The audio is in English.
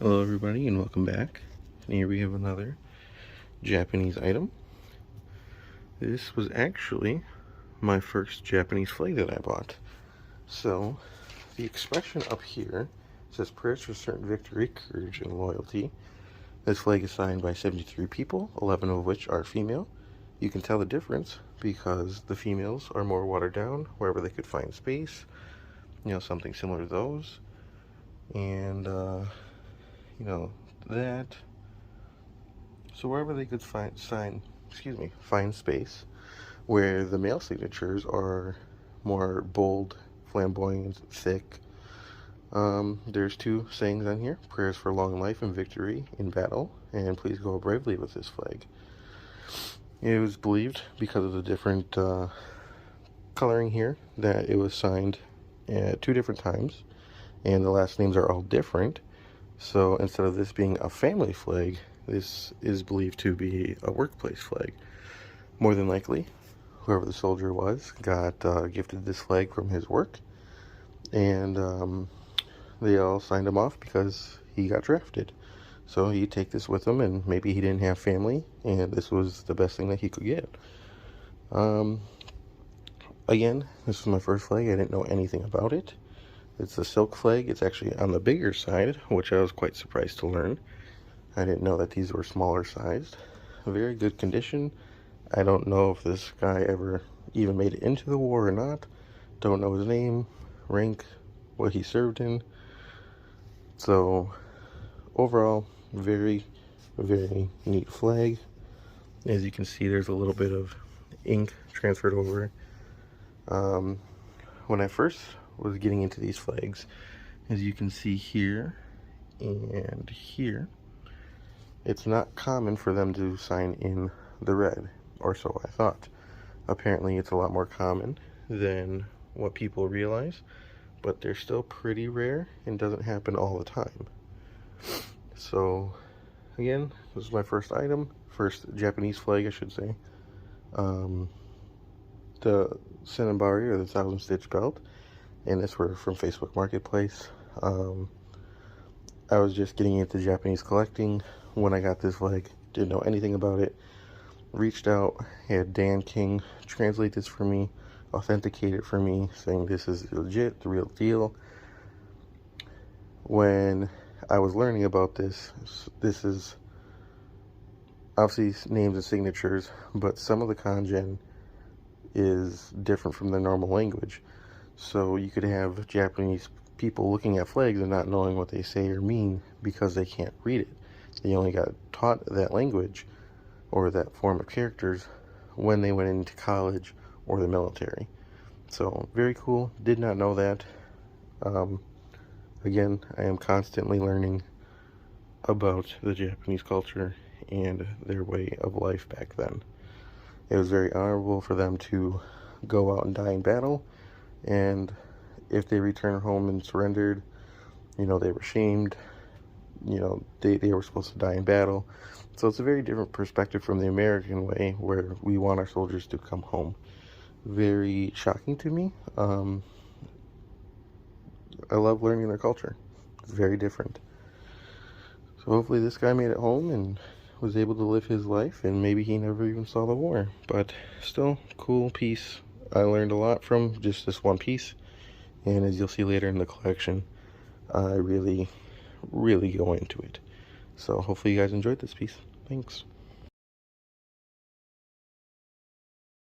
Hello everybody and welcome back. And here we have another Japanese item. This was actually my first Japanese flag that I bought. So the expression up here says prayers for certain victory, courage, and loyalty. This flag is signed by 73 people, 11 of which are female. You can tell the difference because the females are more watered down wherever they could find space, something similar to those. And that. So wherever they could find space, where the male signatures are more bold, flamboyant, thick. There's two sayings on here: prayers for long life and victory in battle, and please go bravely with this flag. It was believed, because of the different coloring here, that it was signed at two different times, and the last names are all different. So instead of this being a family flag, this is believed to be a workplace flag. More than likely, whoever the soldier was got gifted this flag from his work, and they all signed him off because he got drafted. So he'd take this with him, and maybe he didn't have family, and this was the best thing that he could get. Again, this was my first flag. I didn't know anything about it. It's a silk flag. It's actually on the bigger side, which I was quite surprised to learn. I didn't know that these were smaller sized. Very good condition. I don't know if this guy ever even made it into the war or not. Don't know his name, rank, what he served in. So overall, very, very neat flag. As you can see, there's a little bit of ink transferred over. When I first was getting into these flags, as you can see here and here, it's not common for them to sign in the red, or so I thought. Apparently it's a lot more common than what people realize, but they're still pretty rare and doesn't happen all the time. So again, this is my first Japanese flag, I should say. The Senbari, or the 1,000 stitch belt, and this were from Facebook Marketplace. I was just getting into Japanese collecting when I got this flag. Didn't know anything about it. Reached out, had Dan King translate this for me, authenticate it for me, saying this is legit, the real deal. When I was learning about this is obviously names and signatures, but some of the kanji is different from the normal language. So you could have Japanese people looking at flags and not knowing what they say or mean because they can't read it. They only got taught that language or that form of characters when they went into college or the military. So very cool. Did not know that. Again, I am constantly learning about the Japanese culture and their way of life back then. It was very honorable for them to go out and die in battle, and if they returned home and surrendered, they were shamed. They were supposed to die in battle. So it's a very different perspective from the American way, where we want our soldiers to come home. Very shocking to me. I love learning their culture. It's very different. So hopefully this guy made it home and was able to live his life, and maybe he never even saw the war. But still, cool piece. I learned a lot from just this one piece, and as you'll see later in the collection, I really, really go into it. So hopefully you guys enjoyed this piece. Thanks.